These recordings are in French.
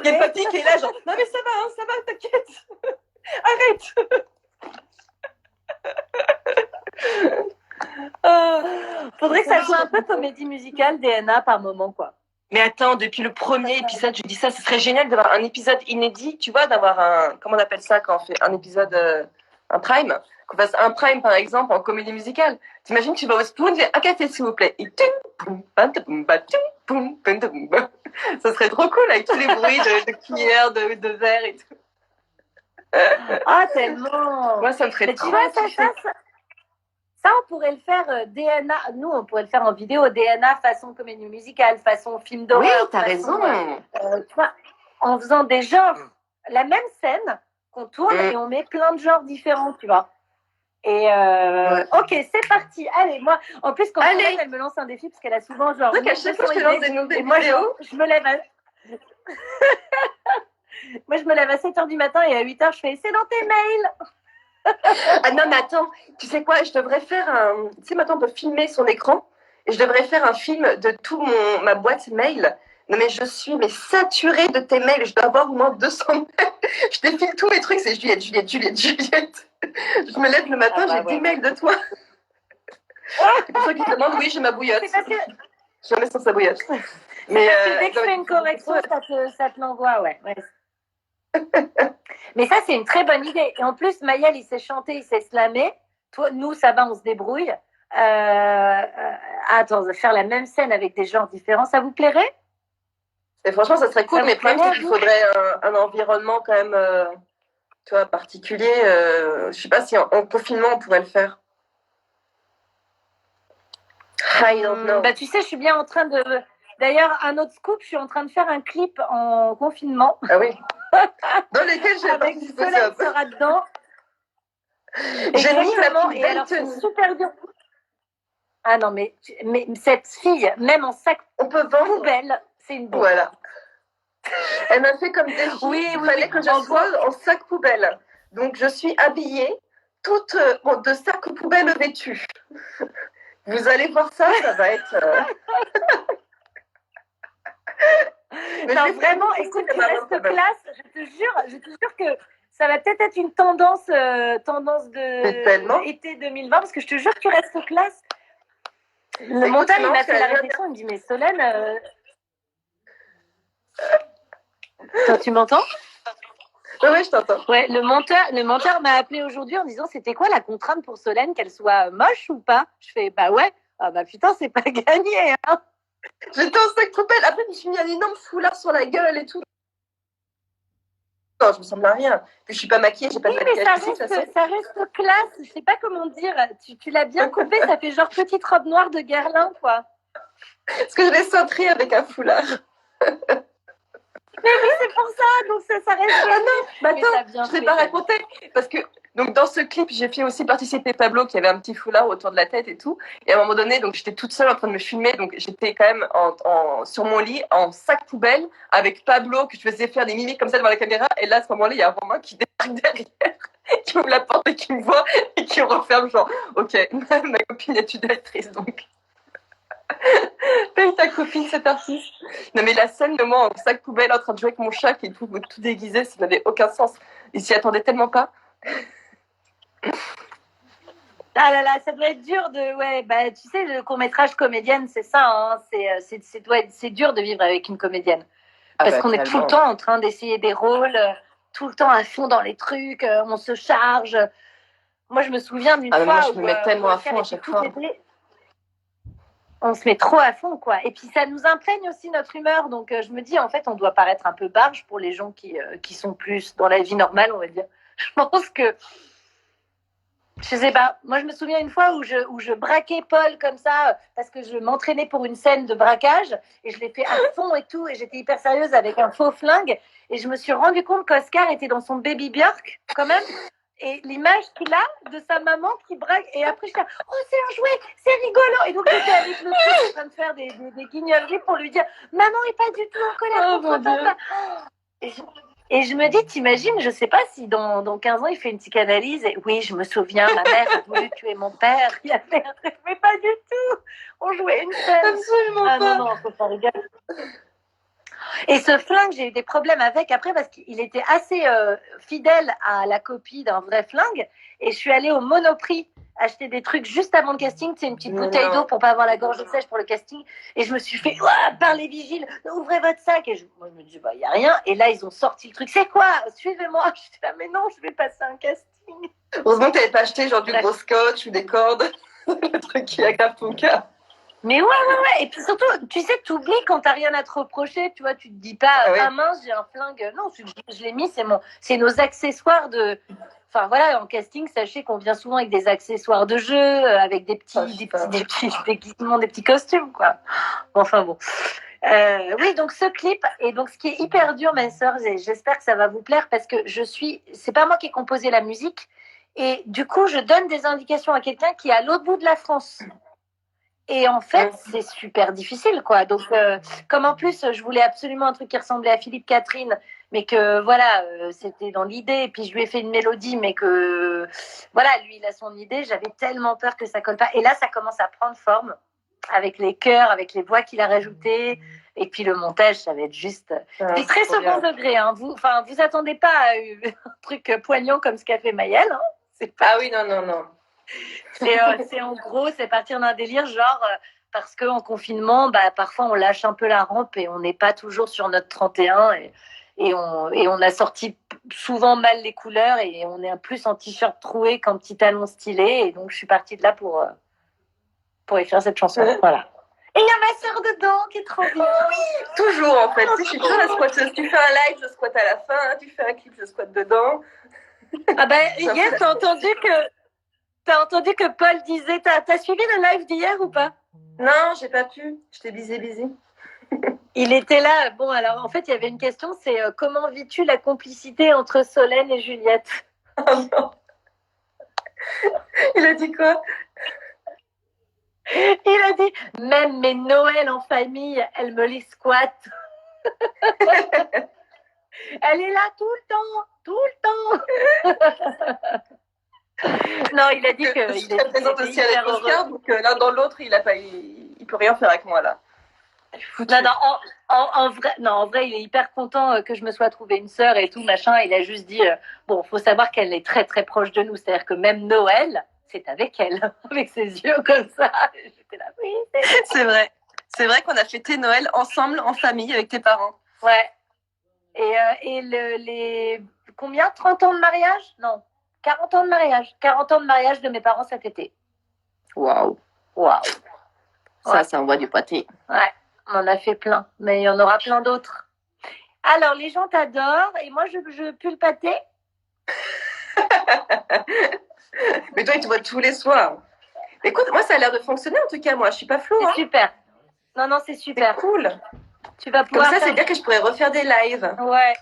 Il y a Papy qui est là, genre, non mais ça va, t'inquiète. Arrête. Faudrait que ça soit un peu comédie musicale DNA par moment, quoi. Mais attends, depuis le premier épisode, je dis ça, ce serait génial d'avoir un épisode inédit, tu vois, d'avoir un, comment on appelle ça quand on fait un épisode, un prime, qu'on fasse un prime par exemple en comédie musicale. T'imagines, tu vas au Spoon, tu dis un café s'il vous plaît, et ça serait trop cool avec tous les bruits de cuillères, de verre et tout. Ah, tellement. Moi, ça me ferait trop ça, on pourrait le faire DNA. Nous, on pourrait le faire en vidéo DNA façon comédie musicale, façon film d'horreur. Oui, t'as raison. Tu vois, en faisant des genres, la même scène qu'on tourne et on met plein de genres différents, tu vois. Et ok, c'est parti. Allez, moi, en plus, quand elle me lance un défi, parce qu'elle a souvent genre. C'est qu'à chaque fois, je te lance des nouvelles vidéos. Je me lève à. Moi, je me lève à 7h du matin et à 8h, je fais c'est dans tes mails. Ah non, mais attends, tu sais quoi, je devrais faire un. Tu sais, maintenant, on peut filmer son écran et je devrais faire un film de tout ma boîte mail. Non, mais je suis saturée de tes mails. Je dois avoir au moins 200 mails. Je défile tous mes trucs, c'est Juliette. Je me lève le matin, j'ai 10 mails de toi. C'est pour ça qu'ils te demandent, oui, j'ai ma bouillotte. Je la mets sur sa bouillotte. Mais dès que je fais une correction, ça te l'envoie, ouais. Mais ça, c'est une très bonne idée. Et en plus, Maël, il sait chanter, il sait slammer. Toi, nous, ça va, on se débrouille. Attends, faire la même scène avec des genres différents, ça vous plairait? Et franchement, ça serait cool, mais le problème, c'est qu'il faudrait un environnement quand même, tu vois, particulier. Je sais pas si en confinement, on pourrait le faire. I don't know. Bah, tu sais, je suis bien en train de... D'ailleurs, un autre scoop, je suis en train de faire un clip en confinement. Ah oui. Dans lequel j'ai participé. Avec Solène sera dedans. J'ai mis la et alors, c'est super dur. Ah non, mais cette fille, même en sac poubelle, c'est une bombe. Voilà. Elle m'a fait comme défi. Il fallait que je sois en sac poubelle. Donc, je suis habillée toute de sac poubelle vêtue. Vous allez voir ça, ça va être... Mais non, vraiment, écoute, tu restes classe. Je te jure que ça va peut-être être une tendance de été 2020, parce que je te jure que tu restes classe. Le monteur, il m'a fait la réflexion, il me dit, mais Solène... tu m'entends? Oui, je t'entends. Ouais, le monteur m'a appelé aujourd'hui en disant, c'était quoi la contrainte pour Solène, qu'elle soit moche ou pas? Je fais, bah ouais, ah bah putain, c'est pas gagné, hein. J'étais en sac poubelle. Après, je me suis mis un énorme foulard sur la gueule et tout. Non, je me semble à rien. Puis je suis pas maquillée, j'ai pas de maquillage. Mais ça reste classe. Je sais pas comment dire. Tu l'as bien coupé, ça fait genre petite robe noire de Guerlain, quoi. Parce que je l'ai cintrée avec un foulard. Mais oui, c'est pour ça. Donc ça reste. Ah non, mais attends, je l'ai pas raconté. Parce que donc dans ce clip, j'ai fait aussi participer Pablo qui avait un petit foulard autour de la tête et tout. Et à un moment donné, donc j'étais toute seule en train de me filmer, donc j'étais quand même sur mon lit en sac poubelle avec Pablo que je faisais faire des mimiques comme ça devant la caméra. Et là, à ce moment-là, il y a Romain qui débarque derrière, qui ouvre la porte et qui me voit et qui referme genre, ok, ma copine est une actrice donc. Paye ta copine, cet artiste. Non, mais la scène de moi en sac poubelle en train de jouer avec mon chat qui est tout déguisé, ça n'avait aucun sens. Il s'y attendait tellement pas. Ah là là, ça doit être dur de. Ouais, bah, tu sais, le court-métrage comédienne, c'est ça. Hein, c'est dur de vivre avec une comédienne. Parce qu'on est tout le temps en train d'essayer des rôles, tout le temps à fond dans les trucs, on se charge. Moi, je me souviens d'une fois. Moi, je me mets tellement à fond à chaque fois. On se met trop à fond, quoi. Et puis, ça nous imprègne aussi notre humeur. Donc, je me dis, en fait, on doit paraître un peu barge pour les gens qui sont plus dans la vie normale, on va dire. Je pense que... Je sais pas. Moi, je me souviens une fois où je braquais Paul comme ça, parce que je m'entraînais pour une scène de braquage, et je l'ai fait à fond et tout, et j'étais hyper sérieuse avec un faux flingue, et je me suis rendu compte qu'Oscar était dans son baby Björk, quand même. Et l'image qu'il a de sa maman qui braque, et après je dis oh c'est un jouet, c'est rigolo, et donc j'étais avec le fils en train de faire des guignoleries pour lui dire maman est pas du tout en colère contre papa. Et je me dis, t'imagines, je sais pas si dans 15 ans il fait une psychanalyse, et oui je me souviens, ma mère a voulu tuer mon père, il a fait un truc, mais pas du tout, on jouait une scène. Absolument pas. Non, faut pas rigoler. Et ce flingue, j'ai eu des problèmes avec après parce qu'il était assez fidèle à la copie d'un vrai flingue. Et je suis allée au Monoprix acheter des trucs juste avant le casting. C'est une petite bouteille d'eau pour pas avoir la gorge sèche pour le casting. Et je me suis fait par les vigiles, ouvrez votre sac. Et moi, je me dis, bah, il n'y a rien. Et là, ils ont sorti le truc. C'est quoi? Suivez-moi. Je suis là, mais non, je vais passer un casting. Heureusement que tu n'avais pas acheté genre du gros scotch ou des cordes. Le truc qui aggrave ton cas. Mais ouais. Et puis surtout, tu sais, tu oublies quand t'as rien à te reprocher, tu vois, tu te dis pas, mince, j'ai un flingue. Non, je l'ai mis, c'est nos accessoires de. Enfin voilà, en casting, sachez qu'on vient souvent avec des accessoires de jeu, avec des petits déguisements, des petits costumes, quoi. Enfin bon. Oui, donc ce clip, et donc ce qui est hyper dur, ma sœur, j'espère que ça va vous plaire parce que c'est pas moi qui ai composé la musique, et du coup, je donne des indications à quelqu'un qui est à l'autre bout de la France. Et en fait, c'est super difficile, quoi. Donc, comme en plus, je voulais absolument un truc qui ressemblait à Philippe Catherine, mais que, voilà, c'était dans l'idée, et puis je lui ai fait une mélodie, mais que, voilà, lui, il a son idée, j'avais tellement peur que ça colle pas. Et là, ça commence à prendre forme, avec les chœurs, avec les voix qu'il a rajoutées, et puis le montage, ça va être juste... c'est très second degré, hein. Vous attendez pas à un truc poignant comme ce qu'a fait Maëlle, hein. Ah oui, non. C'est en gros, c'est partir d'un délire genre parce qu'en confinement, bah, parfois on lâche un peu la rampe et on n'est pas toujours sur notre 31 et on a sorti souvent mal les couleurs et on est plus en t-shirt troué qu'en petit talon stylé et donc je suis partie de là pour écrire cette chanson. Voilà. Et il y a ma sœur dedans qui est trop bien. Oui, toujours en fait. Je suis toujours la squatteuse. Tu fais un live, je squatte à la fin. Tu fais un clip, je squatte dedans. Ah ben, hier, t'as entendu que Paul disait... T'as suivi le live d'hier ou pas? Non, j'ai pas pu. J'étais busy. Il était là. Bon, alors, en fait, il y avait une question, c'est comment vis-tu la complicité entre Solène et Juliette? Oh non. Il a dit quoi? Il a dit, même mes Noëls en famille, elle me les squatte. Elle est là tout le temps. Non, il a dit que... Je suis très présente aussi avec Oscar, donc l'un dans l'autre, il peut rien faire avec moi, là. En vrai, il est hyper content que je me sois trouvé une sœur et tout, machin. Il a juste dit, bon, faut savoir qu'elle est très, très proche de nous. C'est-à-dire que même Noël, c'est avec elle, avec ses yeux comme ça. J'étais là, oui, c'est vrai. C'est vrai qu'on a fêté Noël ensemble, en famille, avec tes parents. Ouais. Et les... Combien? 30 ans de mariage? Non. 40 ans de mariage. 40 ans de mariage de mes parents cet été. Waouh. Ça envoie du pâté. Ouais, on en a fait plein. Mais il y en aura plein d'autres. Alors, les gens t'adorent et moi, je pue le pâté. Mais toi, ils te voient tous les soirs. Écoute, moi, ça a l'air de fonctionner en tout cas. Moi, je suis pas floue. C'est super. Non, c'est super. C'est cool. Tu vas pouvoir. Comme ça, c'est bien que je pourrais refaire des lives. Ouais.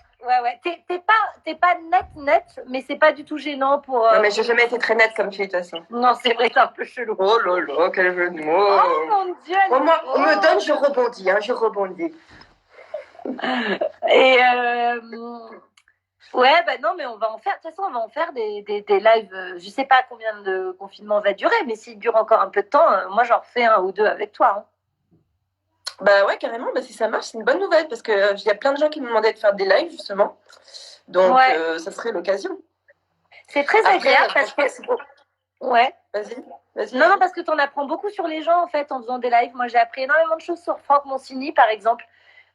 T'es pas net, mais c'est pas du tout gênant pour. Non, mais j'ai jamais été très nette comme fille, de toute façon. Non, c'est vrai, c'est un peu chelou. Oh là là, quel jeu de mots. Oh mon Dieu. On me donne, je rebondis. Et ouais, bah non, mais on va en faire. De toute façon, on va en faire des lives. Je sais pas combien de confinement va durer, mais s'il dure encore un peu de temps, moi j'en refais un ou deux avec toi. Hein. Bah ouais, carrément. Bah, si ça marche, c'est une bonne nouvelle parce que il y a plein de gens qui me demandaient de faire des lives justement. Donc ça serait l'occasion. C'est très agréable parce que. Ouais. Vas-y. Non, parce que tu en apprends beaucoup sur les gens en fait en faisant des lives. Moi, j'ai appris énormément de choses sur Franck Monsigny, par exemple.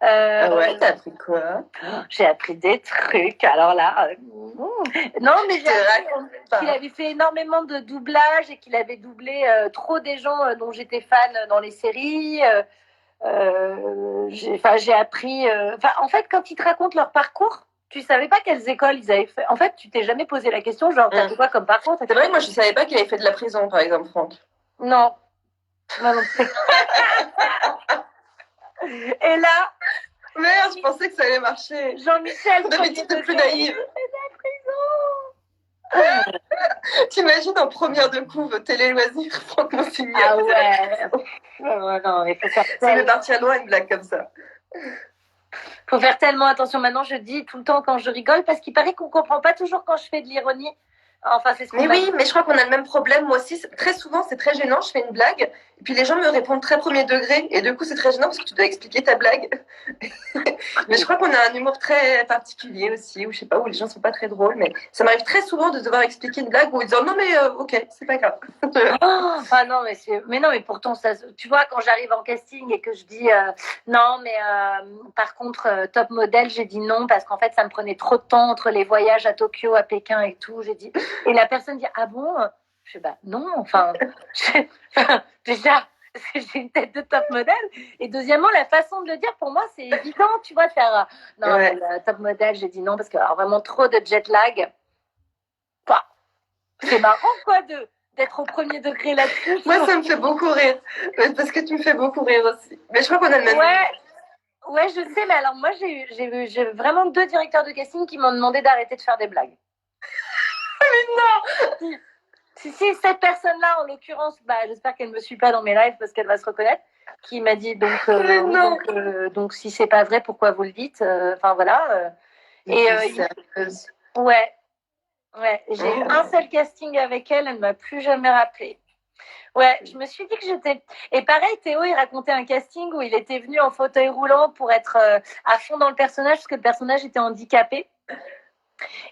Ah ouais, t'as appris quoi? J'ai appris des trucs. Alors là, non, mais j'ai appris qu'il avait fait énormément de doublage et qu'il avait doublé trop des gens dont j'étais fan dans les séries. J'ai appris. En fait, quand ils te racontent leur parcours, tu savais pas quelles écoles ils avaient fait. En fait, tu t'es jamais posé la question, genre, t'as fait quoi comme parcours? C'est vrai que moi, je savais pas qu'il avait fait de la prison, par exemple, Franck. Non. Moi non plus. Et là. Merde, je pensais que ça allait marcher. Jean-Michel. D'habitude, t'es plus naïve. T'imagines en première de couve, télé-loisirs, Franck Monsigny. Ah ouais. Non, il faut faire ça va partir loin, une blague comme ça. Faut faire tellement attention. Maintenant, je dis tout le temps quand je rigole, parce qu'il paraît qu'on comprend pas toujours quand je fais de l'ironie. Enfin, c'est ce qu'on Mais m'a oui, dit. mais je crois qu'on a le même problème. Moi aussi, très souvent, c'est très gênant. Je fais une blague, et puis les gens me répondent très premier degré, et du coup, c'est très gênant parce que tu dois expliquer ta blague. Mais je crois qu'on a un humour très particulier aussi, ou je sais pas, où les gens sont pas très drôles. Mais ça m'arrive très souvent de devoir expliquer une blague ou ils disent non, mais ok, c'est pas grave. Oh, ah non, mais non, mais pourtant, ça, tu vois, quand j'arrive en casting et que je dis non, mais par contre, top modèle, j'ai dit non parce qu'en fait, ça me prenait trop de temps entre les voyages à Tokyo, à Pékin et tout. J'ai dit, et la personne dit, ah bon? Je fais, bah non, enfin, déjà, j'ai une tête de top modèle. Et deuxièmement, la façon de le dire, pour moi, c'est évident, tu vois, de faire non, Ouais. mais top modèle, j'ai dit non parce que alors, vraiment trop de jet lag. Enfin, c'est marrant, quoi, d'être au premier degré là-dessus. Moi, ça me fait beaucoup rire. Parce que tu me fais beaucoup rire aussi. Mais je crois qu'on a le même. Ouais, ouais, je sais, mais alors moi, j'ai vraiment 2 directeurs de casting qui m'ont demandé d'arrêter de faire des blagues. Mais non. Si cette personne-là, en l'occurrence, bah, j'espère qu'elle ne me suit pas dans mes lives parce qu'elle va se reconnaître, qui m'a dit donc si c'est pas vrai, pourquoi vous le dites? Enfin voilà. Et ouais, j'ai eu un seul casting avec elle, elle ne m'a plus jamais rappelé. Ouais, je me suis dit que j'étais. Et pareil, Théo, il racontait un casting où il était venu en fauteuil roulant pour être à fond dans le personnage parce que le personnage était handicapé.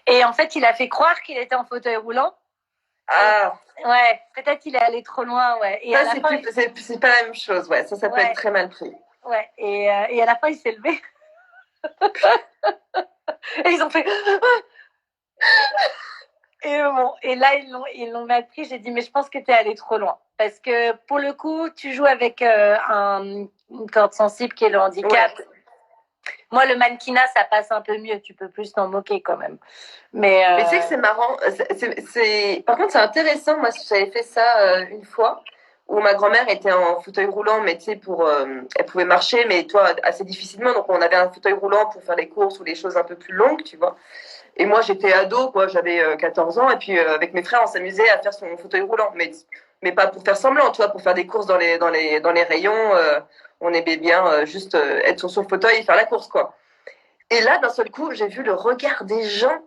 Et en fait, il a fait croire qu'il était en fauteuil roulant. Ah. Ouais, peut-être qu'il est allé trop loin, ouais. Et ça, c'est pas la même chose, ouais. Ça peut être très mal pris. Ouais, et à la fin, il s'est levé. Et ils ont fait. Et bon, et là, ils l'ont mal pris. J'ai dit, mais je pense que tu es allé trop loin. Parce que pour le coup, tu joues avec une corde sensible qui est le handicap. Ouais. Moi, le mannequinat, ça passe un peu mieux. Tu peux plus t'en moquer quand même. Mais tu sais que c'est marrant. Par contre, c'est intéressant. Moi, j'avais fait ça une fois où ma grand-mère était en fauteuil roulant, mais tu sais, elle pouvait marcher, mais toi, assez difficilement. Donc, on avait un fauteuil roulant pour faire les courses ou les choses un peu plus longues, tu vois. Et moi, j'étais ado, quoi. J'avais 14 ans. Et puis, avec mes frères, on s'amusait à faire son fauteuil roulant. Mais pas pour faire semblant, tu vois, pour faire des courses dans les rayons. On aimait bien juste être sur son fauteuil et faire la course, quoi. Et là, d'un seul coup, j'ai vu le regard des gens,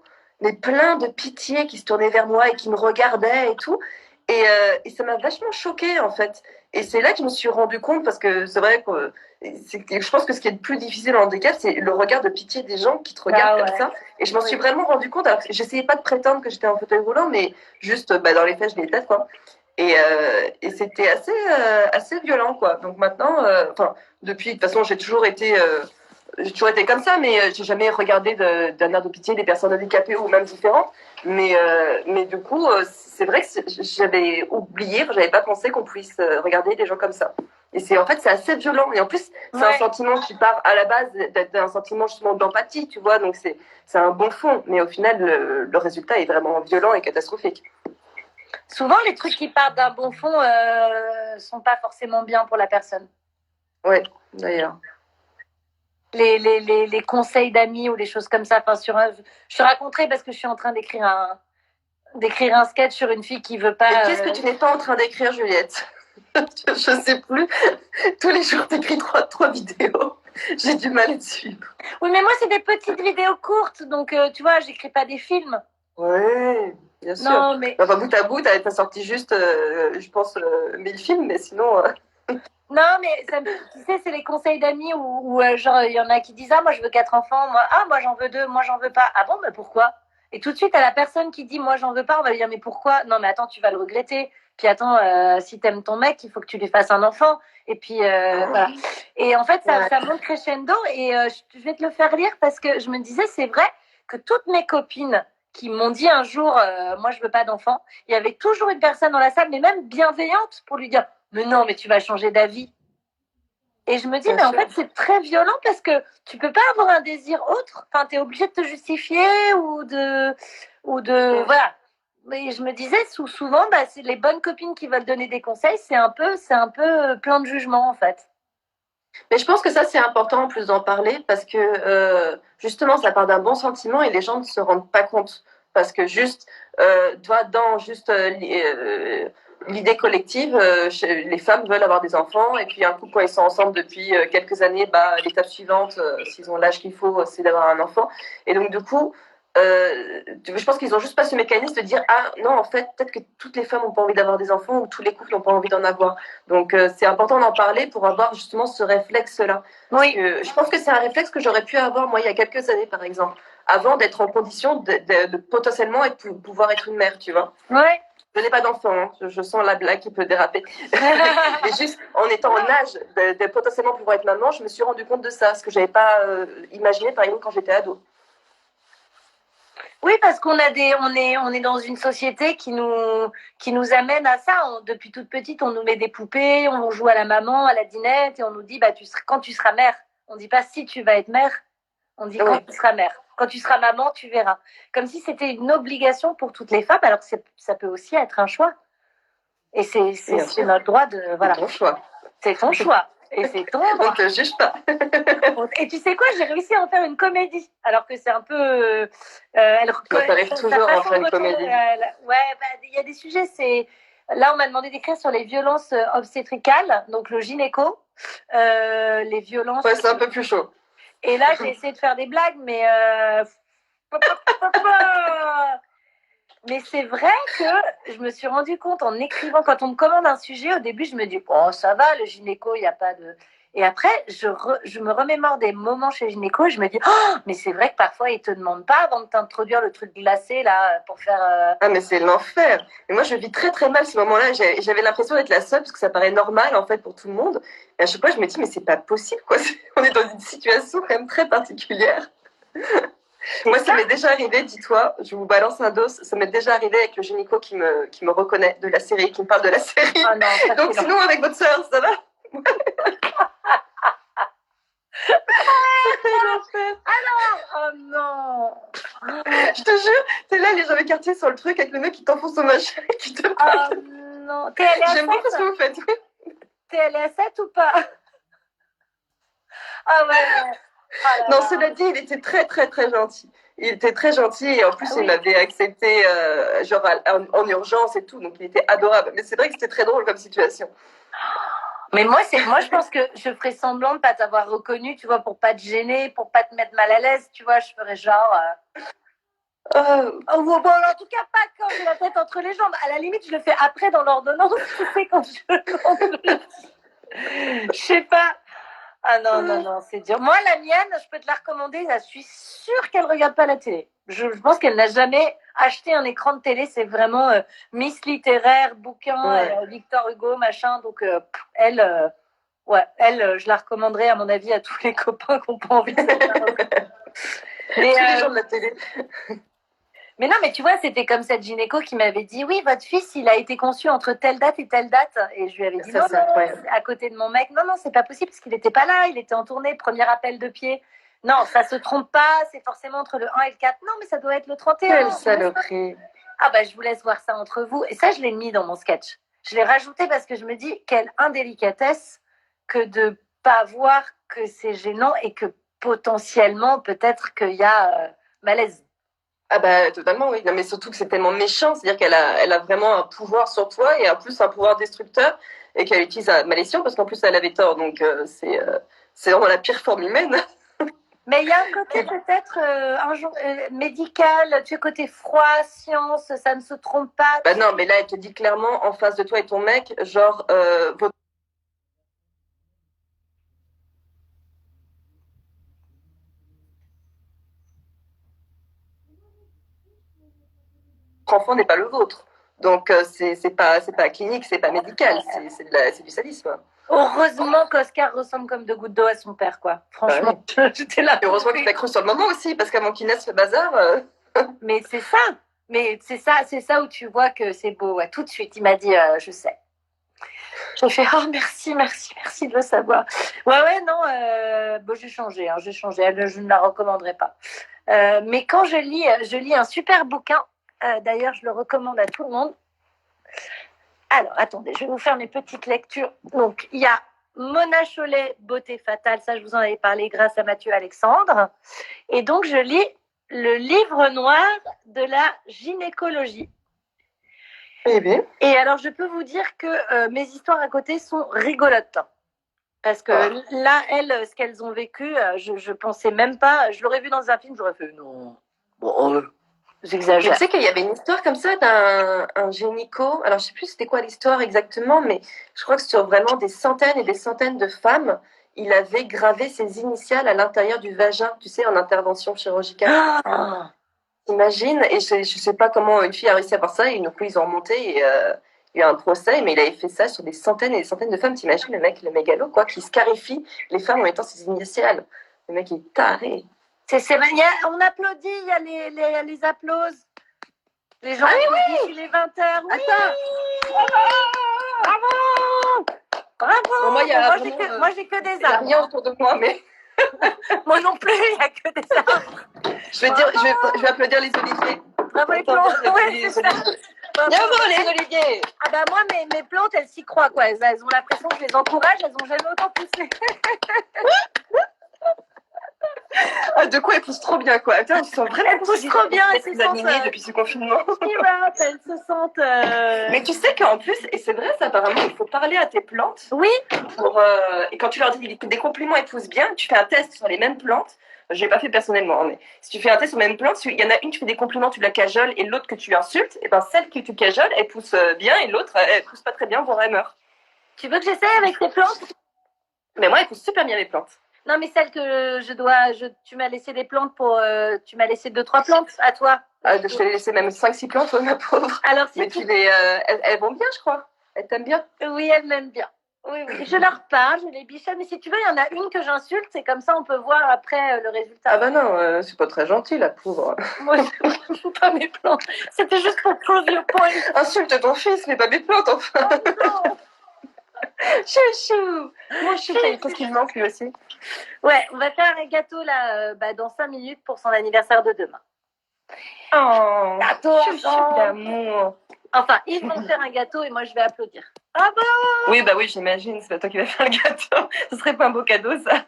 mais plein de pitié qui se tournaient vers moi et qui me regardaient et tout. Et ça m'a vachement choquée, en fait. Et c'est là que je me suis rendu compte, parce que c'est vrai que je pense que ce qui est le plus difficile en handicap, c'est le regard de pitié des gens qui te regardent comme ça. Et je m'en suis vraiment rendu compte. Alors, j'essayais pas de prétendre que j'étais en fauteuil roulant, mais juste, dans les faits, je l'étais, quoi. Et c'était assez violent, quoi. Donc maintenant, depuis, de toute façon, j'ai toujours été comme ça, mais j'ai jamais regardé d'un air de pitié des personnes handicapées ou même différentes. Mais du coup, c'est vrai que j'avais oublié, j'avais pas pensé qu'on puisse regarder des gens comme ça. Et c'est assez violent. Et en plus, c'est un sentiment qui part à la base d'un sentiment justement d'empathie, tu vois. Donc c'est un bon fond, mais au final, le résultat est vraiment violent et catastrophique. Souvent, les trucs qui partent d'un bon fond sont pas forcément bien pour la personne. Ouais, d'ailleurs. Les conseils d'amis ou les choses comme ça. Enfin, je te raconterai parce que je suis en train d'écrire un sketch sur une fille qui veut pas. Et qu'est-ce que tu n'es pas en train d'écrire, Juliette? Je ne sais plus. Tous les jours, t'écris trois vidéos. J'ai du mal à te suivre. Oui, mais moi, c'est des petites vidéos courtes, donc tu vois, j'écris pas des films. Ouais, bien sûr. Non, mais... Enfin, bout à bout, t'as sorti juste, je pense, 1000 films, mais sinon... Non, mais tu sais, c'est les conseils d'amis où genre, il y en a qui disent « Ah, moi, je veux 4 enfants. » Moi, j'en veux 2. Moi, j'en veux pas. « Ah bon, mais pourquoi ?» Et tout de suite, à la personne qui dit « Moi, j'en veux pas », on va lui dire « Mais pourquoi ?»« Non, mais attends, tu vas le regretter. Puis attends, si t'aimes ton mec, il faut que tu lui fasses un enfant. » Et puis, voilà. Et en fait, ça monte crescendo. Et je vais te le faire lire parce que je me disais, c'est vrai que toutes mes copines qui m'ont dit un jour « Moi, je veux pas d'enfant », il y avait toujours une personne dans la salle, mais même bienveillante, pour lui dire « Mais non, mais tu vas changer d'avis. » Et je me dis, mais en fait, c'est très violent parce que tu peux pas avoir un désir autre. Enfin, t'es obligé de te justifier ou de, voilà. Mais je me disais, souvent, c'est les bonnes copines qui veulent donner des conseils, c'est un peu plein de jugement, en fait. Mais je pense que ça, c'est important en plus d'en parler parce que justement, ça part d'un bon sentiment et les gens ne se rendent pas compte. Parce que juste, toi, dans juste l'idée collective, les femmes veulent avoir des enfants et puis un coup, quand ils sont ensemble depuis quelques années, l'étape suivante, s'ils ont l'âge qu'il faut, c'est d'avoir un enfant. Et donc, du coup, je pense qu'ils ont juste pas ce mécanisme de dire ah non en fait peut-être que toutes les femmes n'ont pas envie d'avoir des enfants ou tous les couples n'ont pas envie d'en avoir. Donc c'est important d'en parler pour avoir justement ce réflexe-là. Oui. Je pense que c'est un réflexe que j'aurais pu avoir moi il y a quelques années par exemple, avant d'être en condition de potentiellement pouvoir être une mère, tu vois. Ouais. Je n'ai pas d'enfant, hein. Je sens la blague qui peut déraper. Et juste en étant en âge de potentiellement pouvoir être maman, je me suis rendu compte de ça, ce que j'avais pas imaginé par exemple quand j'étais ado. Oui, parce qu'on est dans une société qui nous amène à ça. Depuis toute petite, on nous met des poupées, on joue à la maman, à la dinette, et on nous dit quand tu seras mère. On dit pas si tu vas être mère, on dit quand tu seras mère. Quand tu seras maman, tu verras. Comme si c'était une obligation pour toutes les femmes, alors que ça peut aussi être un choix. Et c'est notre droit de voilà. C'est ton choix. C'est ton choix. Et c'est ton droit. On ne te juge pas. Et tu sais quoi, j'ai réussi à en faire une comédie, alors que c'est un peu. T'arrives toujours à en faire une comédie. Il y a des sujets. Là, on m'a demandé d'écrire sur les violences obstétricales, donc le gynéco, les violences. Ouais, c'est un peu plus chaud. Et là, j'ai essayé de faire des blagues, mais mais c'est vrai que je me suis rendu compte en écrivant, quand on me commande un sujet, au début, je me dis, oh, ça va, le gynéco, il n'y a pas de. Et après, je me remémore des moments chez le gynéco et je me dis, oh, mais c'est vrai que parfois, ils ne te demandent pas avant de t'introduire le truc glacé, là, pour faire. Ah, mais c'est l'enfer. Et moi, je vis très, très mal ce moment-là. J'avais l'impression d'être la seule parce que ça paraît normal, en fait, pour tout le monde. Et à chaque fois, je me dis, mais c'est pas possible, quoi. On est dans une situation quand même très particulière. Moi, ça m'est déjà arrivé, dis-toi, je vous balance un dos, ça m'est déjà arrivé avec le gynéco qui me reconnaît de la série, qui me parle de la série. Oh non, donc sinon, avec votre sœur, ça va? Oh non! Je te jure, t'es là, les jambes écartées sur le truc avec le mec qui t'enfonce au machin, qui te parle. Oh non! T'es allée à 7? J'aime beaucoup ce que vous faites. T'es allée à 7 ou pas? Ah ouais! Oh non, cela dit, il était très, très, très gentil. Il était très gentil et en plus, il m'avait accepté genre en urgence et tout, donc il était adorable. Mais c'est vrai que c'était très drôle comme situation. Mais moi, je pense que je ferais semblant de pas t'avoir reconnu, tu vois, pour pas te gêner, pour pas te mettre mal à l'aise, tu vois, je ferais genre. Bon, en tout cas, pas quand j'ai la tête entre les jambes. À la limite, je le fais après dans l'ordonnance, tu sais, quand je sais pas. Ah non, c'est dur. Moi, la mienne, je peux te la recommander. Je suis sûre qu'elle regarde pas la télé. Je pense qu'elle n'a jamais acheté un écran de télé. C'est vraiment Miss littéraire, bouquin, Victor Hugo, machin. Donc, elle, je la recommanderais, à mon avis, à tous les copains qui n'ont pas envie de Mais, tous les gens de la télé. Mais non, mais tu vois, c'était comme cette gynéco qui m'avait dit, oui, votre fils, il a été conçu entre telle date et telle date. Et je lui avais dit, non, à côté de mon mec. Non, c'est pas possible parce qu'il n'était pas là, il était en tournée, premier appel de pied. Non, ça se trompe pas, c'est forcément entre le 1 et le 4. Non, mais ça doit être le 31. Quelle saloperie. Ah bah, je vous laisse voir ça entre vous. Et ça, je l'ai mis dans mon sketch. Je l'ai rajouté parce que je me dis, quelle indélicatesse que de pas voir que c'est gênant et que potentiellement, peut-être qu'il y a malaise. Ah bah totalement, oui. Non, mais surtout que c'est tellement méchant, c'est-à-dire qu'elle a vraiment un pouvoir sur toi et en plus un pouvoir destructeur et qu'elle utilise à malestion parce qu'en plus elle avait tort, donc c'est vraiment la pire forme humaine. Mais il y a un côté peut-être médical, tu sais, côté froid, science, ça ne se trompe pas. Bah non, mais là elle te dit clairement en face de toi et ton mec, genre votre enfant n'est pas le vôtre. Donc c'est pas clinique, c'est pas médical, c'est du sadisme. Heureusement qu'Oscar ressemble comme deux gouttes d'eau à son père, quoi. Franchement, j'étais là. Et heureusement qu'il t'a cru sur le moment aussi, parce qu'avant qu'il naisse le bazar. Mais c'est ça. Mais c'est ça où tu vois que c'est beau. Ouais. Tout de suite, il m'a dit, je sais. J'ai fait, oh merci de le savoir. Ouais, non, bon, j'ai changé. Je ne la recommanderai pas. Mais quand je lis un super bouquin. D'ailleurs, je le recommande à tout le monde. Alors, attendez, je vais vous faire mes petites lectures. Donc, il y a Mona Chollet, Beauté fatale. Ça, je vous en avais parlé grâce à Mathieu Alexandre. Et donc, je lis le livre noir de la gynécologie. Eh bien. Et alors, je peux vous dire que mes histoires à côté sont rigolotes. Parce que là, elles, ce qu'elles ont vécu, je pensais même pas. Je l'aurais vu dans un film, j'aurais fait non. Bon, Tu j'exagère. sais qu'il y avait une histoire comme ça d'un gynéco. Alors, je sais plus c'était quoi l'histoire exactement, mais je crois que sur vraiment des centaines et des centaines de femmes, il avait gravé ses initiales à l'intérieur du vagin, tu sais, en intervention chirurgicale. Ah, T'imagines? Et je sais pas comment une fille a réussi à faire ça. Et du coup, ils ont remonté et il y a eu un procès, mais il avait fait ça sur des centaines et des centaines de femmes. T'imagines le mec, le mégalo, quoi, qui scarifie les femmes en mettant ses initiales. Le mec est taré. on applaudit, il y a les applauses. Les gens applaudissent, il est 20h. Oui, bravo! Bravo! Bon, moi, Moi, j'ai que des il n'y a arbres. rien autour de moi, mais Moi non plus, il n'y a que des arbres. je vais applaudir les oliviers. Bravo les Attends, plantes. bien, Ouais, c'est ça. Bravo les oliviers! Ah bah moi, mes plantes, elles s'y croient, quoi. Elles ont l'impression que je les encourage, elles n'ont jamais autant poussé. Ah, de quoi elles poussent trop bien, quoi. Attends, elles se sentent vraiment Elles poussent trop bien, elles se sentent depuis ce confinement. elles se sentent. Mais tu sais qu'en plus, et c'est vrai, ça, apparemment, il faut parler à tes plantes. Oui. Et quand tu leur dis des compliments, elles poussent bien, tu fais un test sur les mêmes plantes. Je l'ai pas fait personnellement, mais si tu fais un test sur les mêmes plantes, il y en a une, tu fais des compliments, tu la cajoles, et l'autre que tu insultes, et ben celle que tu cajoles, elle pousse bien, et l'autre, elle pousse pas très bien, voire elle meurt. Tu veux que j'essaie avec tes plantes? Mais moi, elle pousse super bien les plantes. Non, mais celle que tu m'as laissé des plantes pour. Tu m'as laissé 2-3 plantes à toi. Je t'ai laissé même 5-6 plantes, ma pauvre. Alors, si mais elles vont bien, je crois. Elles t'aiment bien. Oui, elles m'aiment bien. Oui. Je leur parle, je les bichonne, mais si tu veux, il y en a une que j'insulte, c'est comme ça on peut voir après le résultat. Ah bah non, c'est pas très gentil, la pauvre. Moi, je ne pas mes plantes. C'était juste pour prove your point. Insulte ton fils, mais pas mes plantes, enfin. Oh, non. Chouchou. Mon chou, qu'est-ce qu'il manque lui aussi? Ouais, on va faire un gâteau là dans 5 minutes pour son anniversaire de demain. Oh, gâteau d'amour. Enfin, ils vont faire un gâteau et moi je vais applaudir. Ah bah oui, bah oui, j'imagine, c'est pas toi qui vas faire le gâteau. Ce serait pas un beau cadeau, ça.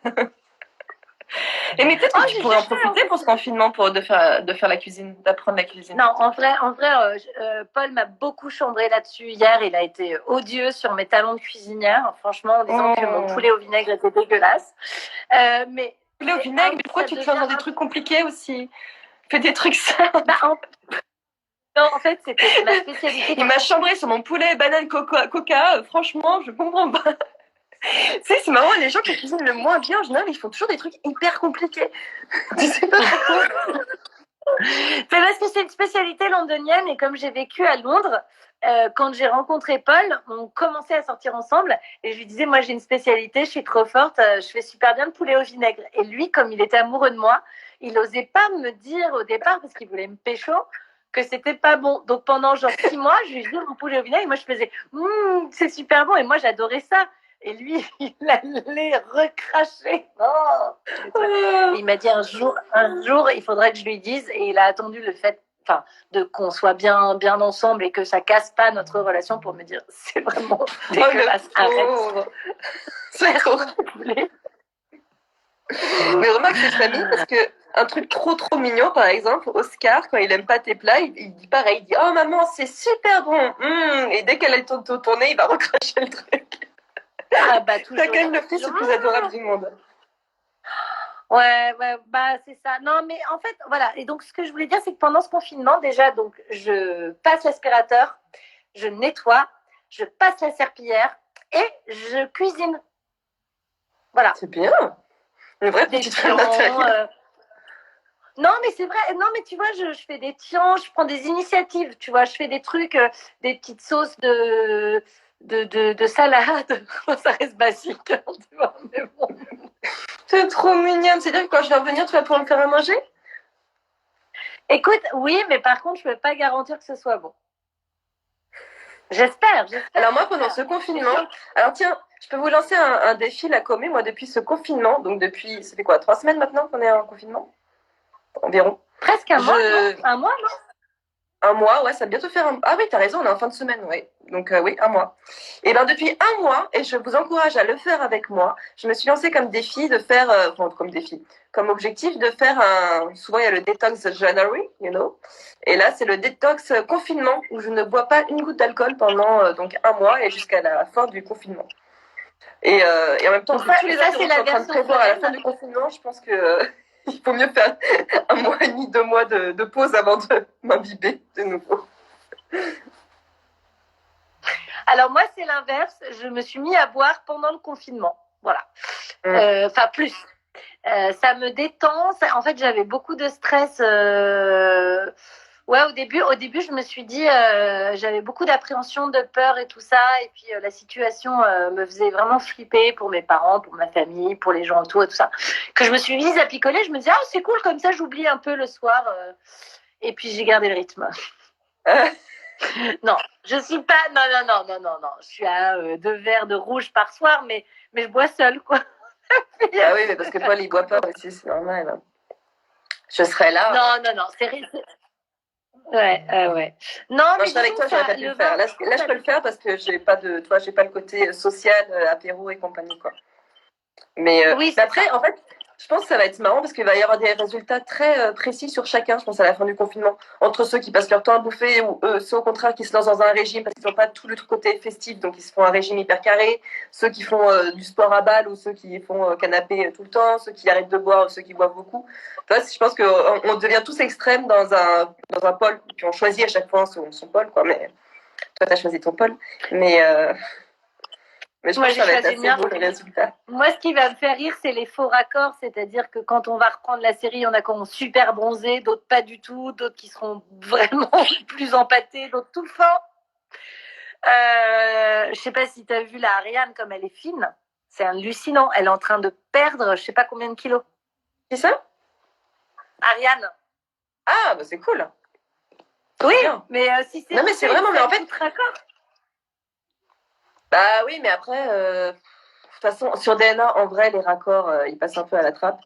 Et mais peut-être que tu pourrais en profiter pour ce confinement de faire la cuisine, d'apprendre la cuisine. Non, en vrai Paul m'a beaucoup chambré là-dessus hier. Il a été odieux sur mes talents de cuisinière, franchement, en disant que mon poulet au vinaigre était dégueulasse. Mais poulet au vinaigre, mais pourquoi tu te lances dans des trucs compliqués aussi? Fais des trucs simples. Non, en fait, c'était ma spécialité. Il m'a chambré sur mon poulet banane coca. Franchement, je comprends pas. Tu sais, c'est marrant, les gens qui cuisinent le moins bien, en général, ils font toujours des trucs hyper compliqués. Tu sais pas pourquoi. C'est parce que c'est une spécialité londonienne et comme j'ai vécu à Londres, quand j'ai rencontré Paul, on commençait à sortir ensemble et je lui disais, moi j'ai une spécialité, je suis trop forte, je fais super bien le poulet au vinaigre. Et lui, comme il était amoureux de moi, il n'osait pas me dire au départ, parce qu'il voulait me pécho, que c'était pas bon. Donc pendant genre 6 mois, je lui disais mon poulet au vinaigre et moi je faisais, c'est super bon et moi j'adorais ça. Et lui, il allait recracher. Il m'a dit un jour, il faudrait que je lui dise. Et il a attendu le fait, qu'on soit bien ensemble et que ça casse pas notre relation pour me dire, c'est vraiment dégueulasse. Arrête. C'est trop. Mais remarque, c'est famille parce que un truc trop mignon, par exemple, Oscar, quand il aime pas tes plats, il dit pareil. Il dit, oh maman, c'est super bon. Et dès qu'elle est tournée, il va recracher le truc. Ah bah toujours. T'as quand même le fils le plus adorable du monde. Ouais, bah c'est ça. Non, mais en fait, voilà. Et donc, ce que je voulais dire, c'est que pendant ce confinement, déjà, donc, je passe l'aspirateur, je nettoie, je passe la serpillière et je cuisine. Voilà. C'est bien. Une vraie petite femme d'intérieur. Non, mais c'est vrai. Non, mais tu vois, je fais des tiens, je prends des initiatives. Tu vois, je fais des trucs, des petites sauces de salade. Ça reste basique, tu vois, mais bon. C'est trop mignonne. C'est-à-dire que quand je vais revenir, tu vas pouvoir me faire à manger? Écoute, oui, mais par contre, je ne peux pas garantir que ce soit bon. J'espère. Alors moi, pendant ce confinement, alors tiens, je peux vous lancer un défi, la commu. Moi, depuis ce confinement, donc depuis, ça fait quoi, 3 semaines maintenant qu'on est en confinement? Environ. Presque un mois, non? Un mois, non? Un mois, ouais, ça va bientôt faire un... Ah oui, t'as raison, on est en fin de semaine, oui. Donc oui, un mois. Et bien depuis un mois, et je vous encourage à le faire avec moi, je me suis lancée comme défi de faire, comme objectif de faire souvent il y a le Detox January, you know. Et là, c'est le Detox confinement, où je ne bois pas une goutte d'alcool pendant donc un mois et jusqu'à la fin du confinement. Et en même temps, tous les apéros que je suis en train de prévoir à la fin du confinement, je pense que Il faut mieux faire 1 mois et demi, 2 mois de pause avant de m'imbiber de nouveau. Alors moi, c'est l'inverse. Je me suis mis à boire pendant le confinement. Voilà. Enfin, plus. Ça me détend. En fait, j'avais beaucoup de stress. Ouais, au début, je me suis dit, j'avais beaucoup d'appréhension, de peur et tout ça. Et puis, la situation me faisait vraiment flipper pour mes parents, pour ma famille, pour les gens autour et tout ça. Que je me suis mise à picoler. Je me disais, c'est cool, comme ça, j'oublie un peu le soir. Et puis, j'ai gardé le rythme. Non, je suis pas. Non. Je suis à 2 verres de rouge par soir, mais je bois seule, quoi. Ah oui, mais parce que Paul, il boit pas aussi, c'est normal. Je serais là. Non, c'est. Ouais. Non, mais je serais avec toi, j'aurais pas pu le faire. Là, je peux le faire parce que j'ai pas le côté social, apéro et compagnie, quoi. Mais oui, après, en fait, je pense que ça va être marrant parce qu'il va y avoir des résultats très précis sur chacun, je pense, à la fin du confinement. Entre ceux qui passent leur temps à bouffer ou ceux, au contraire, qui se lancent dans un régime parce qu'ils n'ont pas tout le côté festif, donc ils se font un régime hyper carré. Ceux qui font du sport à balle ou ceux qui font canapé tout le temps, ceux qui arrêtent de boire ou ceux qui boivent beaucoup. Toi, je pense qu'on devient tous extrêmes dans un pôle. Puis on choisit à chaque fois son pôle, quoi. Mais toi, tu as choisi ton pôle. Mais je pense que ça va être assez beau, les résultats. Moi, ce qui va me faire rire, c'est les faux raccords. C'est-à-dire que quand on va reprendre la série, il y en a qui ont super bronzé, d'autres pas du tout, d'autres qui seront vraiment plus empâtés, d'autres tout fins. Je sais pas si tu as vu la Ariane, comme elle est fine. C'est hallucinant. Elle est en train de perdre je sais pas combien de kilos. C'est ça, Ariane. Ah, bah c'est cool. Oui, mais si c'est... Non, mais c'est vraiment... Mais en fait... Raccord. Bah oui, mais après, de toute façon, sur DNA, en vrai, les raccords, ils passent un peu à la trappe.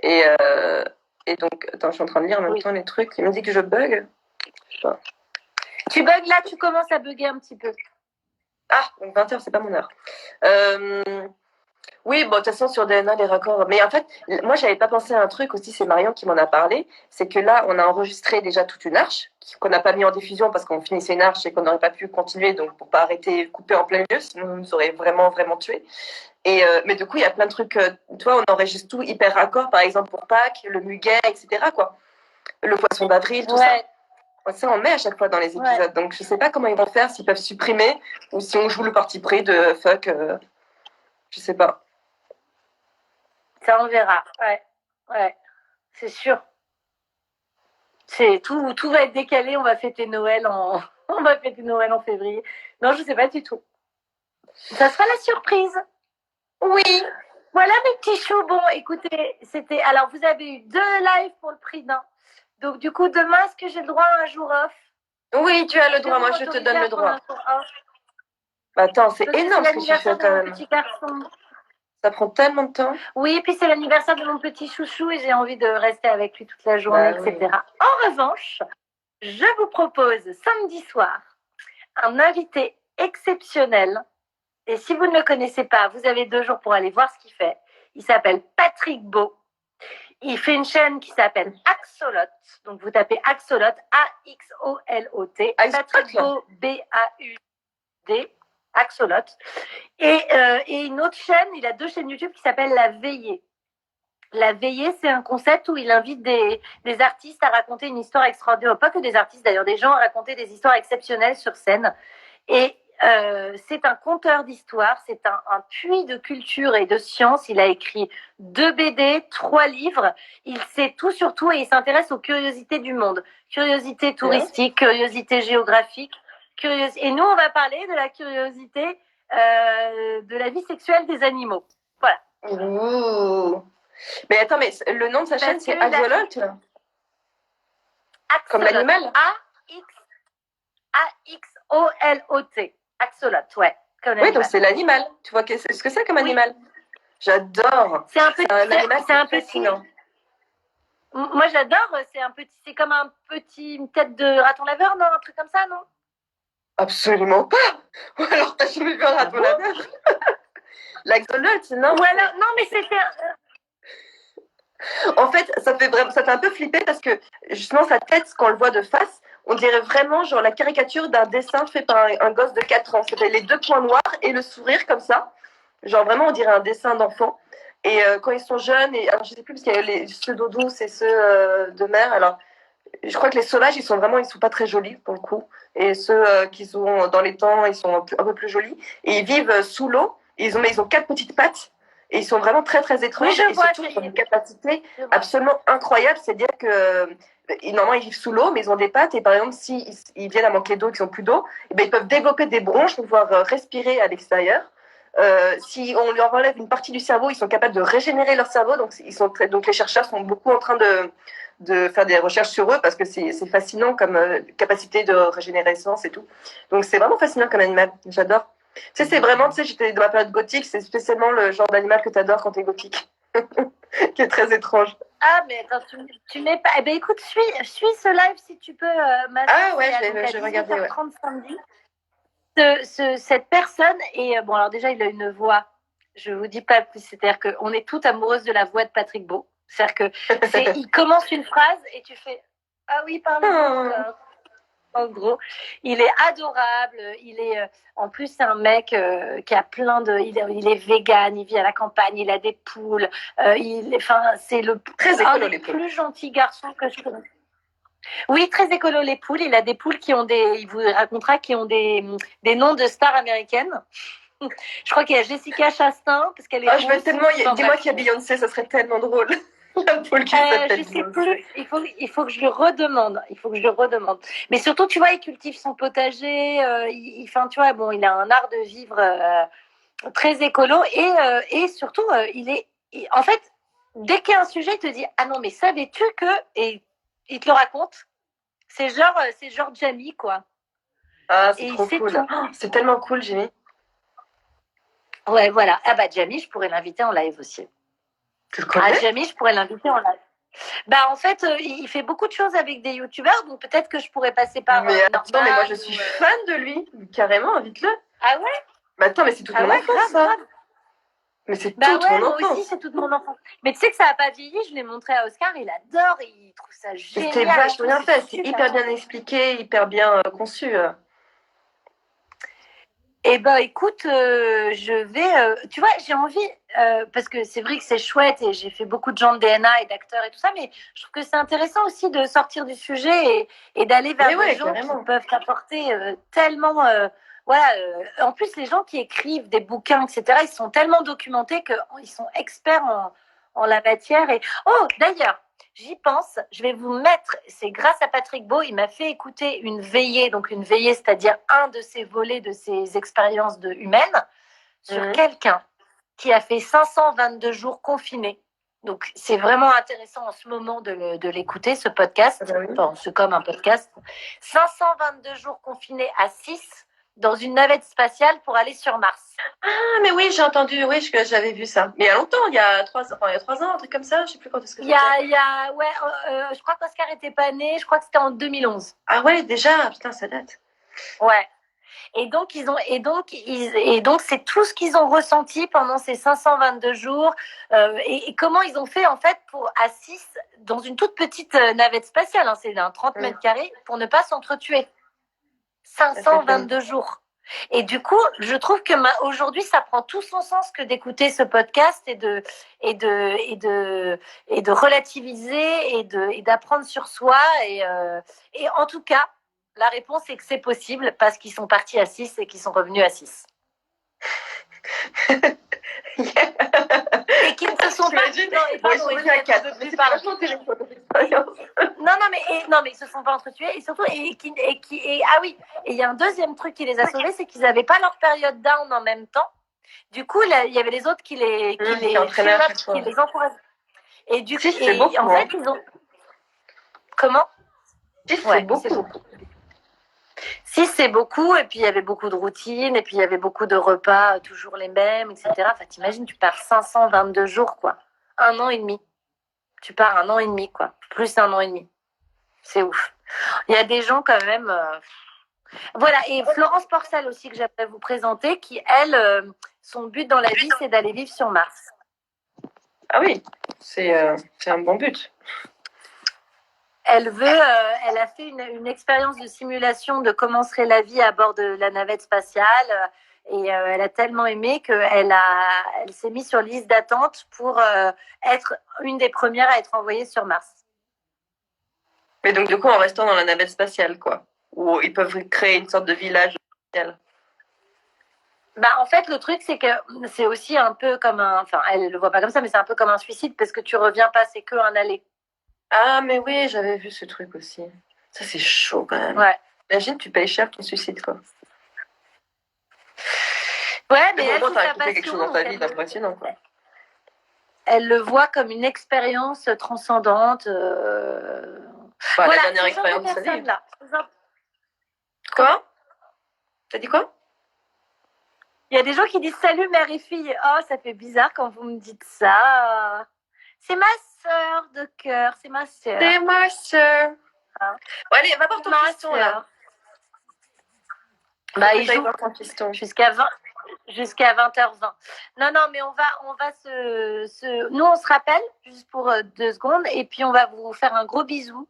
Et donc, attends, je suis en train de lire en même temps les trucs. Il me dit que je bug. Tu bugs là, tu commences à bugger un petit peu. Ah, donc 20h, c'est pas mon heure. Oui, bon, de toute façon, sur DNA, les raccords. Mais en fait, moi, j'avais pas pensé à un truc aussi, c'est Marion qui m'en a parlé. C'est que là, on a enregistré déjà toute une arche, qu'on n'a pas mis en diffusion parce qu'on finissait une arche et qu'on n'aurait pas pu continuer, donc pour pas arrêter, couper en plein milieu, sinon on nous aurait vraiment, vraiment tués. Mais du coup, il y a plein de trucs. Tu vois, on enregistre tout hyper raccord, par exemple pour Pâques, le muguet, etc., quoi. Le poisson d'avril, tout ça. Ça, on met à chaque fois dans les épisodes. Donc, je sais pas comment ils vont faire, s'ils peuvent supprimer ou si on joue le parti pris de fuck. Je sais pas. Ça, on verra. Ouais. C'est sûr. Tout va être décalé. On va fêter Noël en février. Non, je sais pas du tout. Ça sera la surprise. Oui. Voilà mes petits choux. Bon, écoutez, c'était. Alors, vous avez eu 2 lives pour le prix d'un. Donc, du coup, demain, est-ce que j'ai le droit à un jour off? Oui, tu as le droit. Moi, je te donne le droit. Bah, attends, c'est énorme ce que tu fais quand même. Petit garçon. Ça prend tellement de temps. Oui, puis c'est l'anniversaire de mon petit chouchou et j'ai envie de rester avec lui toute la journée, etc. Oui. En revanche, je vous propose samedi soir un invité exceptionnel. Et si vous ne le connaissez pas, vous avez 2 jours pour aller voir ce qu'il fait. Il s'appelle Patrick Beau. Il fait une chaîne qui s'appelle Axolot. Donc vous tapez Axolot, A-X-O-L-O-T. Patrick Beau, B-A-U-D. Axolot. Et une autre chaîne, il a 2 chaînes YouTube qui s'appellent La Veillée. La Veillée, c'est un concept où il invite des artistes à raconter une histoire extraordinaire. Pas que des artistes d'ailleurs, des gens à raconter des histoires exceptionnelles sur scène. Et c'est un conteur d'histoires, c'est un puits de culture et de science. Il a écrit 2 BD, 3 livres. Il sait tout sur tout et il s'intéresse aux curiosités du monde. Curiosité touristique, curiosité géographique. Et nous, on va parler de la curiosité de la vie sexuelle des animaux. Voilà. Ouh. Mais attends, mais le nom de sa chaîne, c'est Axolot. Comme l'animal. A-X-O-L-O-T. Axolot, ouais. Comme oui, donc c'est l'animal. Tu vois ce que c'est comme animal? J'adore. C'est un petit animal, c'est un fascinant. Moi, j'adore. C'est comme une tête de raton laveur, non? Un truc comme ça, non? Absolument pas. Ou alors, t'as jamais vu un raton laveur? L'axolot, non? Voilà. Non, mais c'était... En fait, ça fait un peu flipper parce que, justement, sa tête, quand on le voit de face, on dirait vraiment genre la caricature d'un dessin fait par un gosse de 4 ans. C'était les 2 points noirs et le sourire comme ça. Genre vraiment, on dirait un dessin d'enfant. Et quand ils sont jeunes, et alors je sais plus parce qu'il y a ceux d'eau douce et ceux de mer. Alors je crois que les sauvages, ils sont pas très jolis pour le coup. Et ceux qui sont dans les temps, ils sont un peu plus jolis. Et ils vivent sous l'eau. Mais ils ont 4 petites pattes. Et ils sont vraiment très très étranges. Oui, je et vois, surtout, ils ont une capacité absolument incroyable. C'est-à-dire que normalement, ils vivent sous l'eau, mais ils ont des pattes. Et par exemple, s'ils ils viennent à manquer d'eau, qu'ils n'ont plus d'eau, et ben, ils peuvent développer des bronches pour pouvoir respirer à l'extérieur. Si on leur enlève une partie du cerveau, ils sont capables de régénérer leur cerveau. Donc les chercheurs sont beaucoup en train de faire des recherches sur eux parce que c'est fascinant comme capacité de régénérescence et tout. Donc c'est vraiment fascinant comme animal. J'adore. Tu sais, c'est vraiment, tu sais, j'étais dans ma période gothique, c'est spécialement le genre d'animal que tu adores quand tu es gothique, qui est très étrange. Ah, mais attends, tu mets pas. Eh ben écoute, suis ce live si tu peux, Ah ouais, je vais regarder. Ouais. Samedi. Cette personne, et bon, alors déjà, il a une voix, je vous dis pas plus, c'est-à-dire qu'on est toutes amoureuses de la voix de Patrick Beau. C'est-à-dire que il commence une phrase et tu fais ah oui, parle-moi. En gros, il est adorable. Il est, en plus, c'est un mec qui a plein de. Il est vegan, il vit à la campagne, il a des poules. C'est un des plus gentils garçons que je connais. Oui, très écolo les poules. Il a des poules qui ont il vous racontera, qui ont des noms de stars américaines. Je crois qu'il y a Jessica Chastain parce qu'elle est. Je veux tellement. Dis-moi qu'il y a Beyoncé, ça serait tellement drôle. Je sais plus. Il faut que je lui redemande. Mais surtout, tu vois, il cultive son potager. Tu vois, bon, il a un art de vivre très écolo et surtout, en fait, dès qu'il y a un sujet, il te dit ah non, mais savais-tu que et il te le raconte. C'est genre Jamie, quoi. Ah, c'est trop cool. Oh, c'est tellement cool, Jamie. Ouais, voilà. Ah bah Jamie, je pourrais l'inviter en live aussi. Tu le connais ? Jamie, je pourrais l'inviter en live. Bah en fait, il fait beaucoup de choses avec des youtubeurs, donc peut-être que je pourrais passer par. Mais attends, mais moi je suis fan de lui, carrément, invite-le. Ah ouais ? Mais attends, mais c'est toute mon enfance, ça. Grave. Mais c'est toute mon enfance. Moi aussi, c'est toute mon enfance. Mais tu sais que ça n'a pas vieilli, je l'ai montré à Oscar, il adore, il trouve ça génial. C'était vachement bien fait, c'est hyper bien expliqué, hyper bien conçu. Eh ben, écoute, je vais. Tu vois, j'ai envie, parce que c'est vrai que c'est chouette et j'ai fait beaucoup de gens de DNA et d'acteurs et tout ça, mais je trouve que c'est intéressant aussi de sortir du sujet et d'aller vers des gens qui peuvent apporter tellement. Voilà. En plus, les gens qui écrivent des bouquins, etc., ils sont tellement documentés qu'ils sont experts en la matière. Oh, d'ailleurs. J'y pense, je vais vous mettre, c'est grâce à Patrick Beau, il m'a fait écouter une veillée, c'est-à-dire un de ses volets de ses expériences humaines, sur quelqu'un qui a fait 522 jours confiné. Donc c'est vraiment intéressant en ce moment de l'écouter, ce podcast. Enfin, c'est comme un podcast. 522 jours confinés à 6 dans une navette spatiale pour aller sur Mars. Ah, mais oui, j'ai entendu, oui, j'avais vu ça. Mais il y a longtemps, il y a 3 ans, un truc comme ça, je sais plus quand est-ce que c'était. Je crois qu'Oscar était pas né, je crois que c'était en 2011. Ah ouais, déjà, putain, ça date. Ouais. Et donc c'est tout ce qu'ils ont ressenti pendant ces 522 jours et comment ils ont fait en fait pour à 6 dans une toute petite navette spatiale, hein, c'est d'un 30 mètres carrés, pour ne pas s'entretuer. 522 jours. Et du coup, je trouve que aujourd'hui, ça prend tout son sens que d'écouter ce podcast et de relativiser et d'apprendre sur soi. Et en tout cas, la réponse est que c'est possible parce qu'ils sont partis à 6 et qu'ils sont revenus à 6. Et qu'ils ne se sont pas... Non, mais ils se sont pas entretués et surtout il y a un deuxième truc qui les a sauvés, c'est qu'ils n'avaient pas leur période down en même temps. Du coup, il y avait les autres qui les encourageaient. Et du coup, en fait, ils ont... Comment ? C'est beaucoup. Si, c'est beaucoup, et puis il y avait beaucoup de routines, et puis il y avait beaucoup de repas, toujours les mêmes, etc. Enfin, t'imagines, tu pars 522 jours, quoi. 1 an et demi. Tu pars 1 an et demi, quoi. Plus 1 an et demi. C'est ouf. Il y a des gens, quand même... Voilà, et Florence Porcel aussi, que j'aimerais vous présenter, qui, elle, son but dans la vie, c'est d'aller vivre sur Mars. Ah oui, c'est un bon but. Elle a fait une expérience de simulation de comment serait la vie à bord de la navette spatiale. Et elle a tellement aimé qu'elle elle s'est mise sur liste d'attente pour être une des premières à être envoyée sur Mars. Mais donc, du coup, en restant dans la navette spatiale, quoi. Où ils peuvent créer une sorte de village spatial. Bah, en fait, le truc, c'est que c'est aussi un peu comme un. Enfin, elle le voit pas comme ça, mais c'est un peu comme un suicide parce que tu reviens pas, c'est que un aller. Ah, mais oui, j'avais vu ce truc aussi. Ça, c'est chaud quand même. Ouais. Imagine, tu payes cher ton suicide, quoi. Ouais, mais Mais elle, bon, c'est t'as sa accompli quelque chose dans passion. ta vie d'impressionnant, quoi. Elle le voit comme une expérience transcendante. Bah, Voilà, la dernière ce genre de expérience de sa vie. personne-là. Quoi? T'as dit quoi? Il y a des gens qui disent salut mère et fille. Oh, ça fait bizarre quand vous me dites ça. C'est ma sœur de cœur, c'est ma sœur. C'est ma sœur. Hein? Bon, allez, va voir ton Ma fiston, là. Bah, Faut que il t'ailles joue voir ton fiston. jusqu'à 20h20. Non, non, mais on va nous on se rappelle juste pour 2 secondes et puis on va vous faire un gros bisou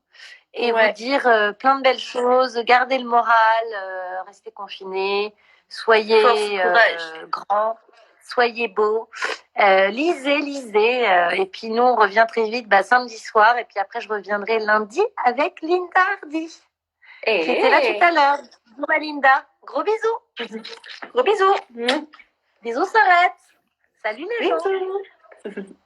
et Ouais. vous dire plein de belles choses. Gardez le moral, restez confinés, soyez Force, courage. grands, soyez beaux, lisez, et puis nous on revient très vite samedi soir et puis après je reviendrai lundi avec Linda Hardy qui était là tout à l'heure. Bonjour Linda, gros bisous. Gros bisous. Bisous Sorette. Salut les gens. Bisous.